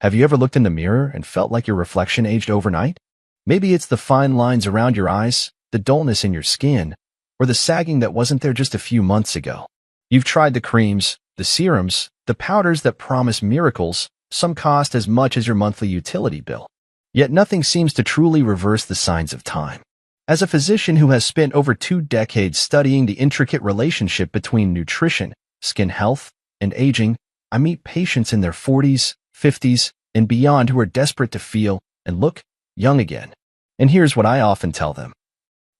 Have you ever looked in the mirror and felt like your reflection aged overnight? Maybe it's the fine lines around your eyes, the dullness in your skin, or the sagging that wasn't there just a few months ago. You've tried the creams, the serums, the powders that promise miracles. Some cost as much as your monthly utility bill. Yet nothing seems to truly reverse the signs of time. As a physician who has spent over 2 decades studying the intricate relationship between nutrition, skin health, and aging, I meet patients in their 40s, 50s, and beyond who are desperate to feel and look young again. And here's what I often tell them.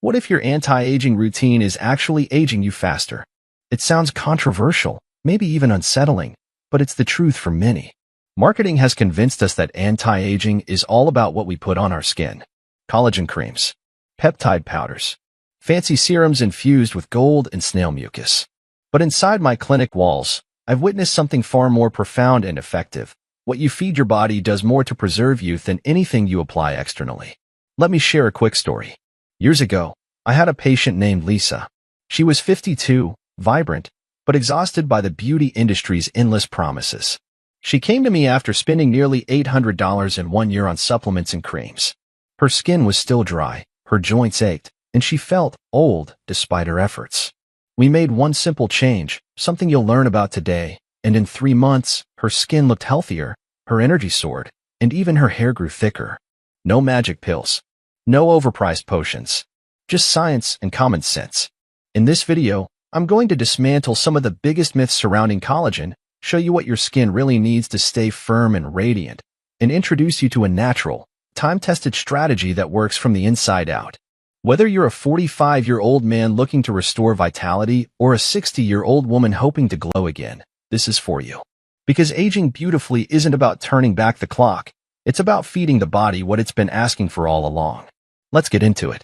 What if your anti-aging routine is actually aging you faster? It sounds controversial, maybe even unsettling, but it's the truth for many. Marketing has convinced us that anti-aging is all about what we put on our skin. Collagen creams, peptide powders, fancy serums infused with gold and snail mucus. But inside my clinic walls, I've witnessed something far more profound and effective. What you feed your body does more to preserve youth than anything you apply externally. Let me share a quick story. Years ago, I had a patient named Lisa. She was 52, vibrant, but exhausted by the beauty industry's endless promises. She came to me after spending nearly $800 in 1 year on supplements and creams. Her skin was still dry, her joints ached, and she felt old despite her efforts. We made one simple change, something you'll learn about today, and in 3 months, her skin looked healthier, her energy soared, and even her hair grew thicker. No magic pills. No overpriced potions. Just science and common sense. In this video, I'm going to dismantle some of the biggest myths surrounding collagen, show you what your skin really needs to stay firm and radiant, and introduce you to a natural, time-tested strategy that works from the inside out. Whether you're a 45-year-old man looking to restore vitality or a 60-year-old woman hoping to glow again, this is for you. Because aging beautifully isn't about turning back the clock, it's about feeding the body what it's been asking for all along. Let's get into it.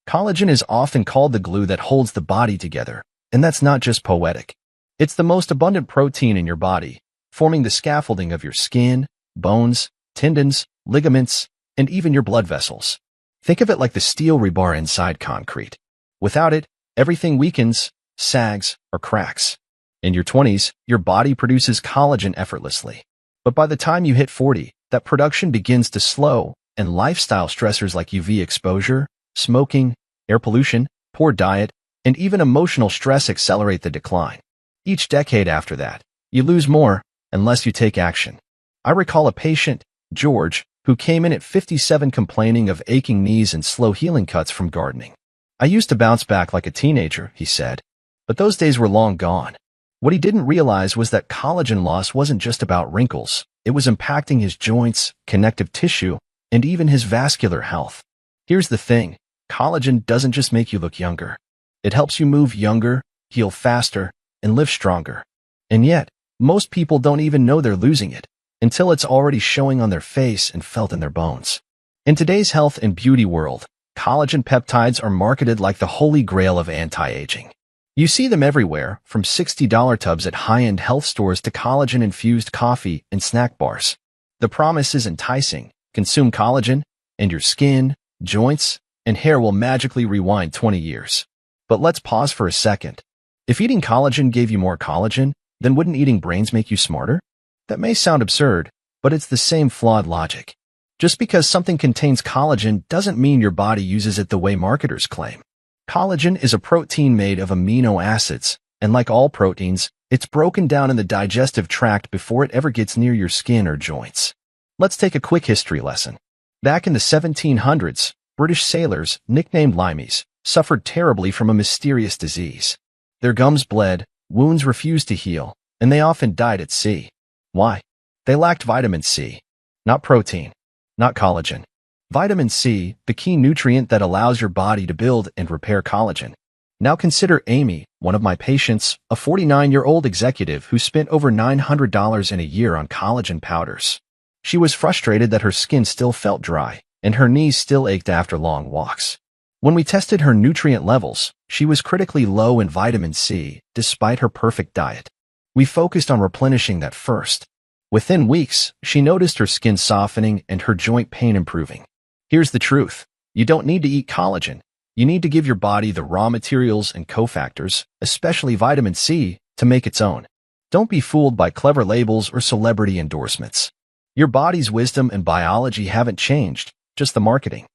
Collagen is often called the glue that holds the body together, and that's not just poetic. It's the most abundant protein in your body, forming the scaffolding of your skin, bones, tendons, ligaments, and even your blood vessels. Think of it like the steel rebar inside concrete. Without it, everything weakens, sags, or cracks. In your 20s, your body produces collagen effortlessly. But by the time you hit 40, that production begins to slow, and lifestyle stressors like UV exposure, smoking, air pollution, poor diet, and even emotional stress accelerate the decline. Each decade after that, you lose more unless you take action. I recall a patient, George, who came in at 57 complaining of aching knees and slow healing cuts from gardening. I used to bounce back like a teenager, he said, but those days were long gone. What he didn't realize was that collagen loss wasn't just about wrinkles. It was impacting his joints, connective tissue, and even his vascular health. Here's the thing, collagen doesn't just make you look younger. It helps you move younger, heal faster, and live stronger. And yet, most people don't even know they're losing it until it's already showing on their face and felt in their bones. In today's health and beauty world, collagen peptides are marketed like the holy grail of anti-aging. You see them everywhere, from $60 tubs at high-end health stores to collagen-infused coffee and snack bars. The promise is enticing. Consume collagen, and your skin, joints, and hair will magically rewind 20 years. But let's pause for a second. If eating collagen gave you more collagen, then wouldn't eating brains make you smarter? That may sound absurd, but it's the same flawed logic. Just because something contains collagen doesn't mean your body uses it the way marketers claim. Collagen is a protein made of amino acids, and like all proteins, it's broken down in the digestive tract before it ever gets near your skin or joints. Let's take a quick history lesson. Back in the 1700s, British sailors, nicknamed limeys, suffered terribly from a mysterious disease. Their gums bled, wounds refused to heal, and they often died at sea. Why? They lacked vitamin C. Not protein. Not collagen. Vitamin C, the key nutrient that allows your body to build and repair collagen. Now consider Amy, one of my patients, a 49-year-old executive who spent over $900 in a year on collagen powders. She was frustrated that her skin still felt dry, and her knees still ached after long walks. When we tested her nutrient levels, she was critically low in vitamin C, despite her perfect diet. We focused on replenishing that first. Within weeks, she noticed her skin softening and her joint pain improving. Here's the truth. You don't need to eat collagen. You need to give your body the raw materials and cofactors, especially vitamin C, to make its own. Don't be fooled by clever labels or celebrity endorsements. Your body's wisdom and biology haven't changed, just the marketing.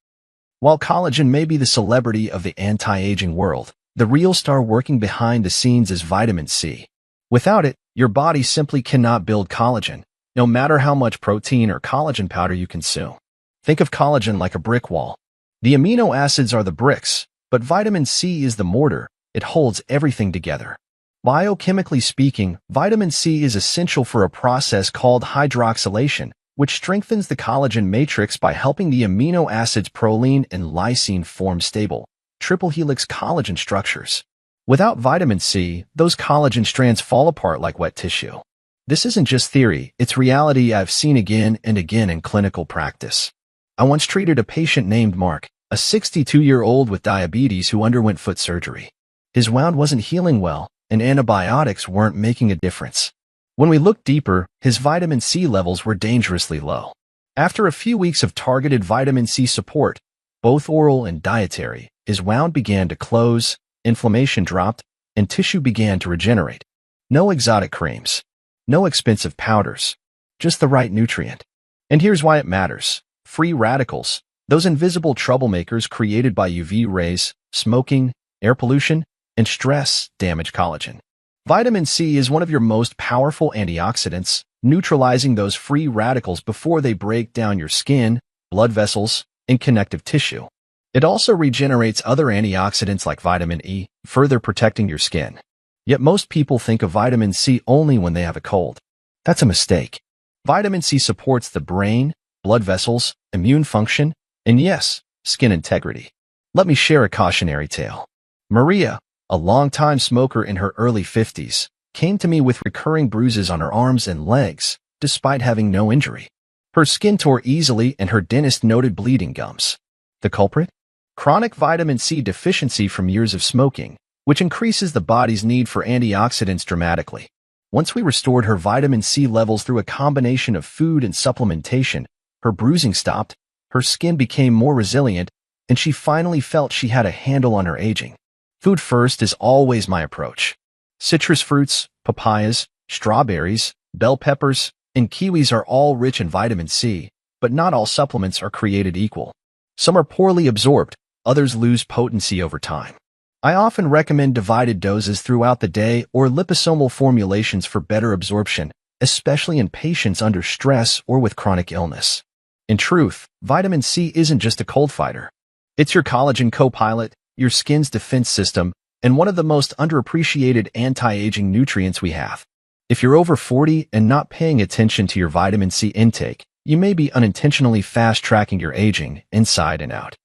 While collagen may be the celebrity of the anti-aging world, the real star working behind the scenes is vitamin C. Without it, your body simply cannot build collagen, no matter how much protein or collagen powder you consume. Think of collagen like a brick wall. The amino acids are the bricks, but vitamin C is the mortar. It holds everything together. Biochemically speaking, vitamin C is essential for a process called hydroxylation, which strengthens the collagen matrix by helping the amino acids proline and lysine form stable, triple helix collagen structures. Without vitamin C, those collagen strands fall apart like wet tissue. This isn't just theory, it's reality I've seen again and again in clinical practice. I once treated a patient named Mark, a 62-year-old with diabetes who underwent foot surgery. His wound wasn't healing well, and antibiotics weren't making a difference. When we looked deeper, his vitamin C levels were dangerously low. After a few weeks of targeted vitamin C support, both oral and dietary, his wound began to close, inflammation dropped, and tissue began to regenerate. No exotic creams. No expensive powders. Just the right nutrient. And here's why it matters. Free radicals, those invisible troublemakers created by UV rays, smoking, air pollution, and stress, damage collagen. Vitamin C is one of your most powerful antioxidants, neutralizing those free radicals before they break down your skin, blood vessels, and connective tissue. It also regenerates other antioxidants like vitamin E, further protecting your skin. Yet most people think of vitamin C only when they have a cold. That's a mistake. Vitamin C supports the brain, blood vessels, immune function, and yes, skin integrity. Let me share a cautionary tale. Maria, a longtime smoker in her early 50s, came to me with recurring bruises on her arms and legs, despite having no injury. Her skin tore easily and her dentist noted bleeding gums. The culprit? Chronic vitamin C deficiency from years of smoking, which increases the body's need for antioxidants dramatically. Once we restored her vitamin C levels through a combination of food and supplementation, her bruising stopped, her skin became more resilient, and she finally felt she had a handle on her aging. Food first is always my approach. Citrus fruits, papayas, strawberries, bell peppers, and kiwis are all rich in vitamin C, but not all supplements are created equal. Some are poorly absorbed, others lose potency over time. I often recommend divided doses throughout the day or liposomal formulations for better absorption, especially in patients under stress or with chronic illness. In truth, vitamin C isn't just a cold fighter. It's your collagen co-pilot, your skin's defense system, and one of the most underappreciated anti-aging nutrients we have. If you're over 40 and not paying attention to your vitamin C intake, you may be unintentionally fast-tracking your aging inside and out.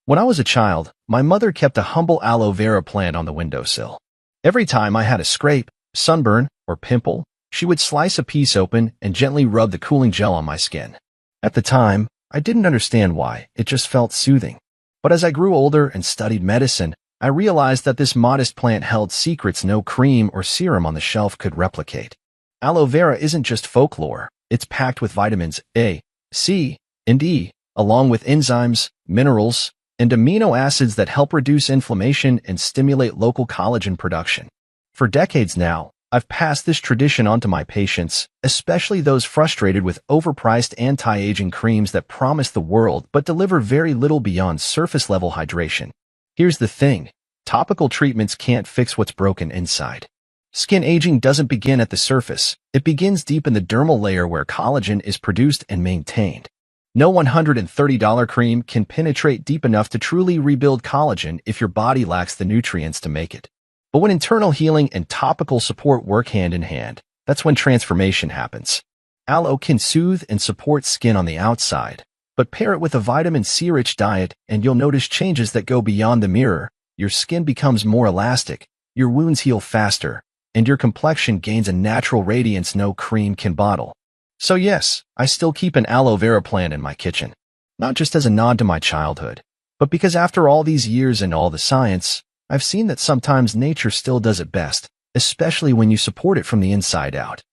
When I was a child, my mother kept a humble aloe vera plant on the windowsill. Every time I had a scrape, sunburn, or pimple, she would slice a piece open and gently rub the cooling gel on my skin. At the time, I didn't understand why, it just felt soothing. But as I grew older and studied medicine, I realized that this modest plant held secrets no cream or serum on the shelf could replicate. Aloe vera isn't just folklore, it's packed with vitamins A, C, and E, along with enzymes, minerals, and amino acids that help reduce inflammation and stimulate local collagen production. For decades now, I've passed this tradition on to my patients, especially those frustrated with overpriced anti-aging creams that promise the world but deliver very little beyond surface-level hydration. Here's the thing, topical treatments can't fix what's broken inside. Skin aging doesn't begin at the surface, it begins deep in the dermal layer where collagen is produced and maintained. No $130 cream can penetrate deep enough to truly rebuild collagen if your body lacks the nutrients to make it. But when internal healing and topical support work hand in hand, that's when transformation happens. Aloe can soothe and support skin on the outside, but pair it with a vitamin C-rich diet and you'll notice changes that go beyond the mirror. Your skin becomes more elastic, your wounds heal faster, and your complexion gains a natural radiance no cream can bottle. So yes, I still keep an aloe vera plant in my kitchen. Not just as a nod to my childhood, but because after all these years and all the science, I've seen that sometimes nature still does it best, especially when you support it from the inside out.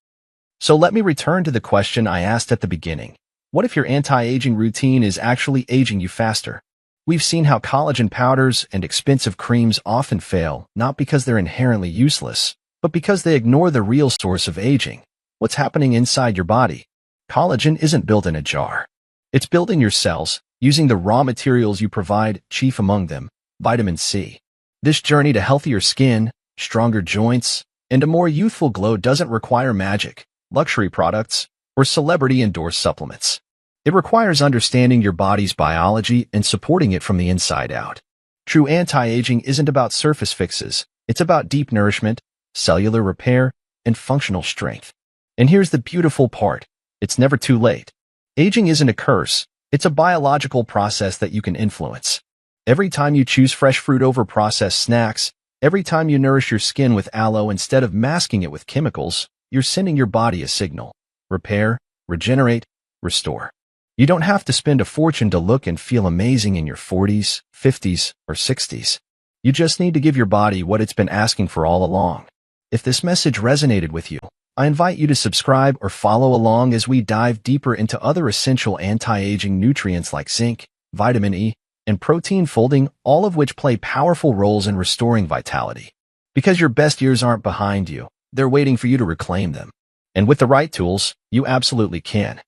So let me return to the question I asked at the beginning. What if your anti-aging routine is actually aging you faster? We've seen how collagen powders and expensive creams often fail, not because they're inherently useless, but because they ignore the real source of aging. What's happening inside your body? Collagen isn't built in a jar. It's built in your cells, using the raw materials you provide, chief among them, vitamin C. This journey to healthier skin, stronger joints, and a more youthful glow doesn't require magic, luxury products, or celebrity-endorsed supplements. It requires understanding your body's biology and supporting it from the inside out. True anti-aging isn't about surface fixes. It's about deep nourishment, cellular repair, and functional strength. And here's the beautiful part. It's never too late. Aging isn't a curse. It's a biological process that you can influence. Every time you choose fresh fruit over processed snacks, every time you nourish your skin with aloe instead of masking it with chemicals, you're sending your body a signal. Repair, regenerate, restore. You don't have to spend a fortune to look and feel amazing in your 40s, 50s, or 60s. You just need to give your body what it's been asking for all along. If this message resonated with you, I invite you to subscribe or follow along as we dive deeper into other essential anti-aging nutrients like zinc, vitamin E, and protein folding, all of which play powerful roles in restoring vitality. Because your best years aren't behind you, they're waiting for you to reclaim them. And with the right tools, you absolutely can.